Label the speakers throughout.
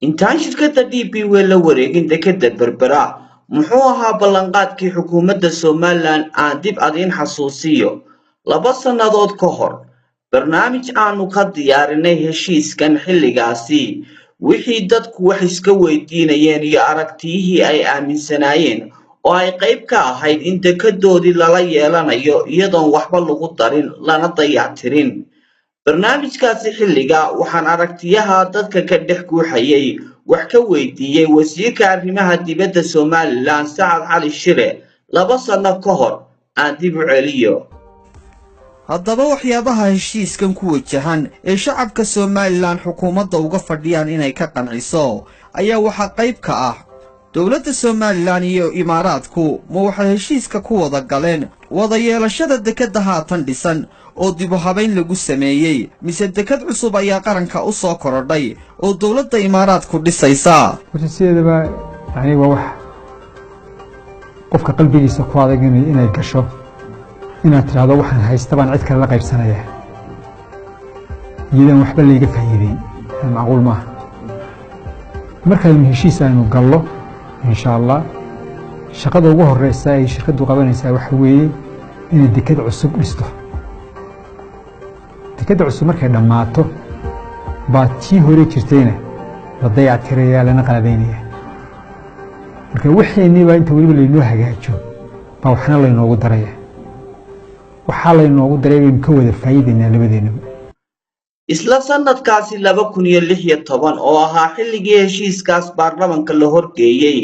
Speaker 1: intaan shirkadda DP World la wareegin dekedda Berbera muxuu ahaa ballanqaadkii xukuumadda Somaliland aan dib adiin xasuusiyo 2 sannadood ka hor barnaamij aanu ka diyaarinay heshiiskan xilligaasi wixii dadku wax iska weydiinayeen iyo aragtiyihii ay aaminsanaayeen oo ay qayb ka ahayd in dekedoodii lala yeelanayo iyadoon waxba lagu darin lana dayactirin barnaamijkaasi xilliga waxaan aragtiyaha dadka ka dhex guuxayay wax ka weydiiyay wasiirka arrimaha dibadda Somaliland Saad Cali Shire 2 sano ka hor aan dib u celiyo
Speaker 2: haddaba waxyaabaha heshiiskan ku wajahan ee shacabka Somaliland xukuumadda uga fadhiyaan inay ka qanciso ayaa waxa qayb ka ah dawladda Somaliland iyo Imaaraadku ma waxa heshiiska ku wada galeen wada yeelashada dekedda haatan dhisan oo dib u habayn lagu sameeyay mise deked cusub ayaa qaranka u soo korodhay oo dawladda Imaaraadku dhisaysa
Speaker 3: warsiyeedaba waa wax qofka qalbigiisa ku adag inay gasho inaad tiraahdo waxaan haysta baan cid kale la qaybsanaya iyadan waxba leega faa'iideyn macquul maaha markaan heshiis aynu gallo insha Allah shaqada ugu horeysa ay shirkadu qabanaysaa waxa weeye inay deked cusub dhisto dekeda cusub markay dhammaato baa tii hore jirtayna la dayactiraya lana qalabeynaya marka waxeenniba inta weliba laynoo hagaajo baa waxna laynoogu daraya waxaa laynoogu daray baynu ka wada faa'iidaynaa labadeennaba
Speaker 1: isla sanadkaasi 2016 oo ahaa xilligii heshiiskaas baarlamaanka la horgeeyay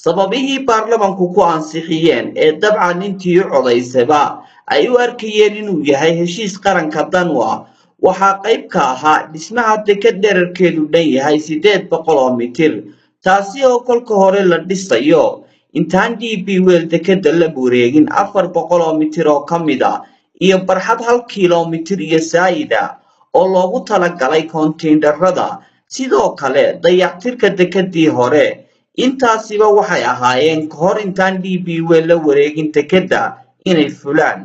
Speaker 1: sababihii baarlamaanku ku ansixiyeen ee dabcan intii codaysaba ay u arkayeen inuu yahay heshiis qaranka dan u ah waxa qayb ka ahaa dhismaha deked dhererkeedu dhan yahay 800 mitir taasi oo kolka hore la dhisayo intaan DP World dekedda la wareegin 400 mitir oo kamid ah iyo barxad 1 kiiloomitir iyo saayida oo loogu talagalay konteenarada sidoo kale dayactirka dekeddii hore intaasiba waxay ahaayeen ka hor intaan DP World la wareegin dekedda inay fulaan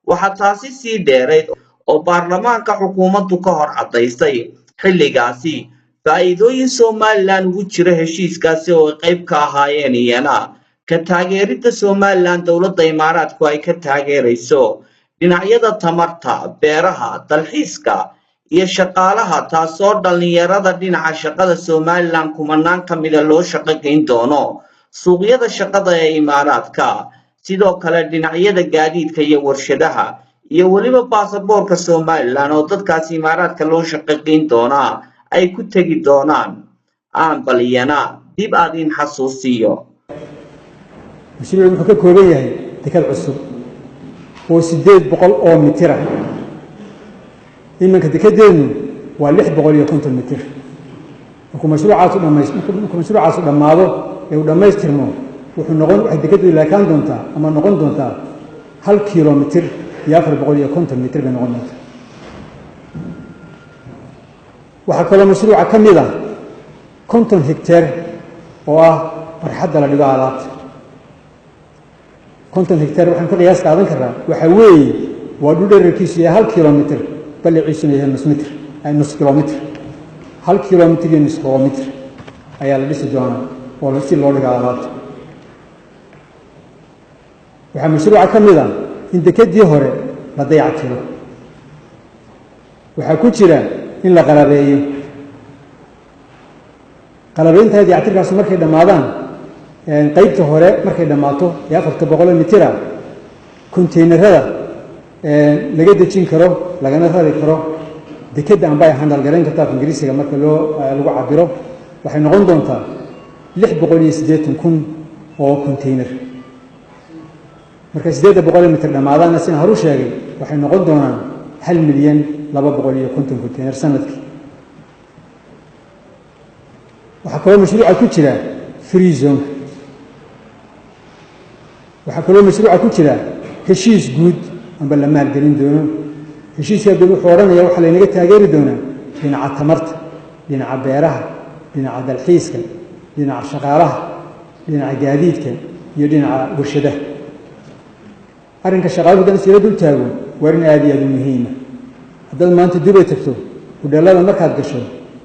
Speaker 1: waxa taasi sii dheereed oo baarlamaanka xukuumaddu ka hor cadaysay xilligaasi faa'iidooyin Somaliland ugu jira heshiiskaasi oo qayb ka ahaayeen iyana ka taageeridda Somaliland dawladda Imaaraadku ay ka taageerayso dhinacyada tamarta beeraha dalxiiska iyo shaqaalaha taasoo dhalinyarada dhinaca shaqada Somaliland kumanaan kamid ah loo shaqayn doono suuqyada shaqada ee Imaaraadka sidoo kale dhinacyada gaadiidka iyo warshadaha iyo waliba baasaboorka Somaliland oo dadkaas Imaaraadka loo shaqayn doona ay ku tagi doonaan aan baliyana dib aadin xasuusiyo
Speaker 3: mashruucu wuxuu ka kooban yahay deked cusub oo 800 mitir ah imanka dekedeenu waa 650 mitir markuu mashruucaas dhammaado ee uu dhammaystirmo wuxuu noqon waxa dekedu ilaakaan doontaa ama noqon doontaa 1 kiiloomitir iyo 450 mitir bay noqon doontaa waxa kale mashruuca ka mid ah 50 hektar oo ah barxadda la dhigo alaabta 50 hektar waxaan ka qiyaas qaadan karaa waxa weeye waa dhul dhererkiisu yahay 1 kiiloomitir balliciisuna yahay nus kiiloomitir 1 kiiloomitir iyo nus kiiloomitir ayaa la dhisi doonaa oo si loo dhigo alaabta waxaa mashruuca ka mid ah in dekeddii hore la dayactiro waxaa ku jira in la qalabeeyo qalabeynta dayactirkaas markay dhammaadaan qaybta hore markay dhammaato ee 400 mitir ah konteenarada laga dejin karo lagana rari karo dekedda aan bay handal garan kartaa Ingiriisiga marka lagu cabiro waxay noqon doontaa 680,000 oo konteenar marka 800 mitir dhamaadana sin haru sheegay waxay noqon doonaan 1,250,000 konteenar sanadkii waxa kale mashruuca ku jira free zone waxa kale mashruuca ku jira heshiis guud amba la maalgelin doono heshiiska guud wuxuu oranayaa waxa la inaga taageeri doonaa dhinaca tamarta dhinaca beeraha dhinaca dalxiiska dhinaca shaqaalaha dhinaca gaadiidka iyo dhinaca warshadaha arrinka shaqaaluhu dan sida dul taago waa in aad iyo aad muhiim ah haddaad maanta Dubai tagto hudheelada markaad gasho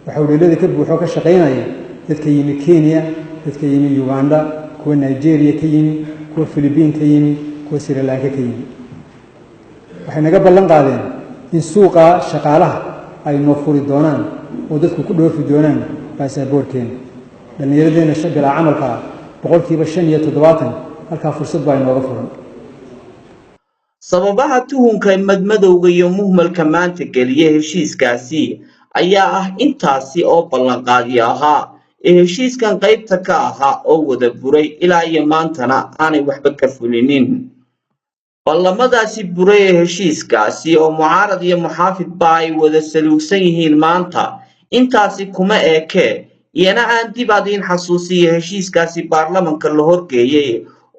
Speaker 3: waxa hudheelada ka buuxo ka shaqeynaya dadka yimi Kenya, dadka yimi Uganda, kuwa Nigeria ka yimi, kuwa Philippines ka yimi, kuwa Sri Lanka ka yimi. waxay naga ballan qaadeen in suuqa shaqaalaha ay noo furi doonaan oo dadku ku dhoofi doonaan baasaboorkeena. dhallinyaradeenna bilaa camalka ah 75% halkaa fursad baa inooga furan.
Speaker 1: sababaha tuhunka madmadowga iyo muhmalka maanta geliya heshiiskaasi ayaa ah intaasi oo ballanqaadi ahaa ee heshiiskan qaybta ka ahaa oo wada buray ilaa iyo maantana aanay waxba ka fulinin. ballamadaasi buray ee heshiiskaasi oo mucaarad iyo muxaafidba ay wada saluugsan yihiin maanta intaasi kuma eekee iyana aan dib adiin xasuusiya heshiiskaasi baarlamanka la horgeeyay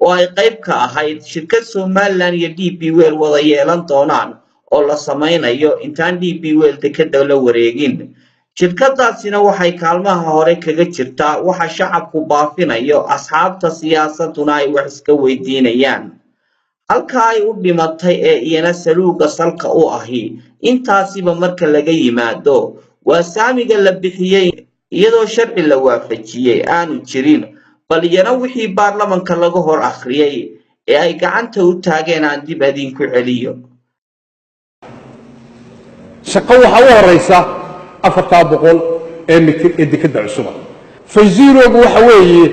Speaker 1: oo ay qayb ka ahayd shirkad Somaliland iyo DP World wada yeelan doonaan oo la samaynayo intaan DP World dekada la wareegin. shirkadaasina waxay kaalmaha hore kaga jirtaa waxa shacabku baafinayo asxaabta siyaasaduna ay wax iska weydiinayaan. halka ay u dhimatay ee iyana saluuga salka u ahi intaasiba marka laga yimaado waa saamiga la bixiyay iyadoo sharci la waafajiyay aanu jirin bal iyana wixii baarlamanka laga hor akhriyay ee ay gacanta u taageen aan dib adinku celiyo.
Speaker 4: shaqo waxa u horeysa 400 ee dekada cusub. fayziiroogu waxa weeye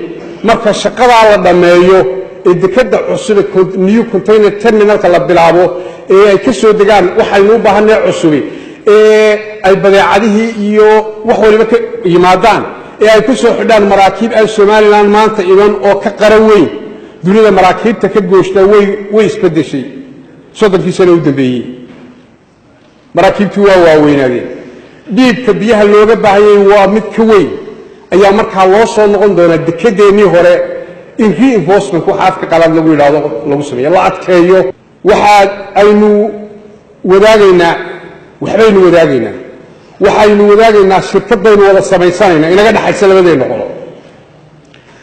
Speaker 4: marka shaqada la dhameeyo ee dekada cusub new container terminalka la bilaabo ee ay ka soo degaan waxaynu u baahanay cusub ee ay badeecadihii iyo wax waliba ka yimaadaan ee ay ku soo xidhaan maraakiib ay Somaliland maanta idan oo ka qaran weyn dunida maraakiibta ka gooshta way isbedeshay soddonkii sano u dambeeyay. maraakiibtu waa waaweynadeen dhiibka biyaha looga baahayay waa mid ka weyn ayaa markaa loo soo noqon doona dekedeennii hore in reinforcement waxa afka qalaad lagu yiraahdo lagu sameeyo la adkeeyo. waxa aynu wadaagaynaa waxaynu wadaagaynaa shirkadaynu wada samaysanayna inaga dhaxaysa labadeena qolo.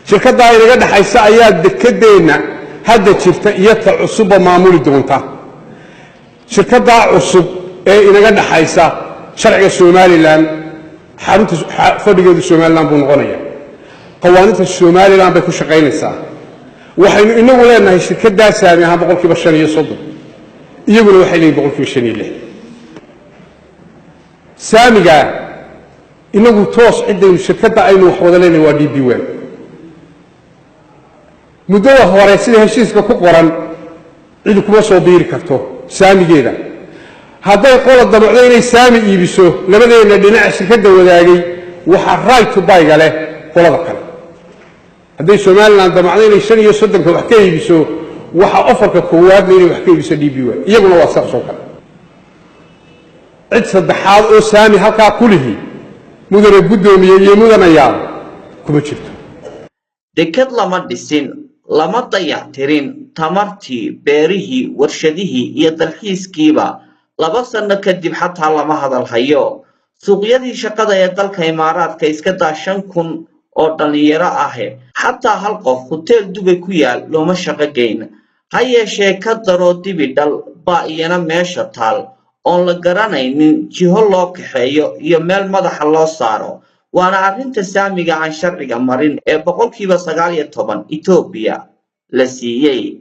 Speaker 4: shirkadda inaga dhaxaysa ayaa dekedeena hadda jirta iyo ta cusub maamuli doonta. shirkadda cusub ee inaga dhaxaysa sharciga Somaliland xarunta fadhigeedu Somaliland buu noqonayaa. qawaaniinta Somaliland bay ku shaqaynaysaa. waxaynu inagu leenahay shirkaddaas saami ahaan 5% iyaguna waxay leeyihiin 5%. saamiga inagu toos cidaynu shirkadda aynu wax wada leenahay waa DP World. muddada hore sida heshiiska ku qoran cid kuma soo biiri karto saamigeeda. hadday qola damacdo inay saami iibiso labadeena dhinac shirkadda wadaagay waxa right to buy gale qolada kale. hadday Somaliland damacdo inay 35 wax ka iibiso waxa offerka koowaad inay wax ka iibiso DP World iyaguna waa sax soo kale. cid saddexaad oo saami halkaa ku lihi mudane guddoomiye iyo mudanayaal kuma jirto.
Speaker 1: dekad lama dhisin lama dayactirin tamartii beerihii warshadihii iyo dalxiiskiiba 2 sano kadib xataa lama hadal hayo. suuqyadii shaqada ee dalka Imaaraadka iska daa 5,000 oo dhalinyaro ah xataa hal qof hotel Dubai ku yaal looma shaqo geyn. ha yeeshee ka daro dibidhal baa iyana meesha taal oon la garanaynin jiho loo kaxeeyo iyo meel madaxa loo saaro. waana arrinta saamiga aan sharciga marin ee 19% Ethiopia la siiyay.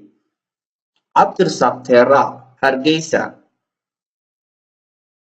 Speaker 1: Abdirsaq Teera, Hargeysa.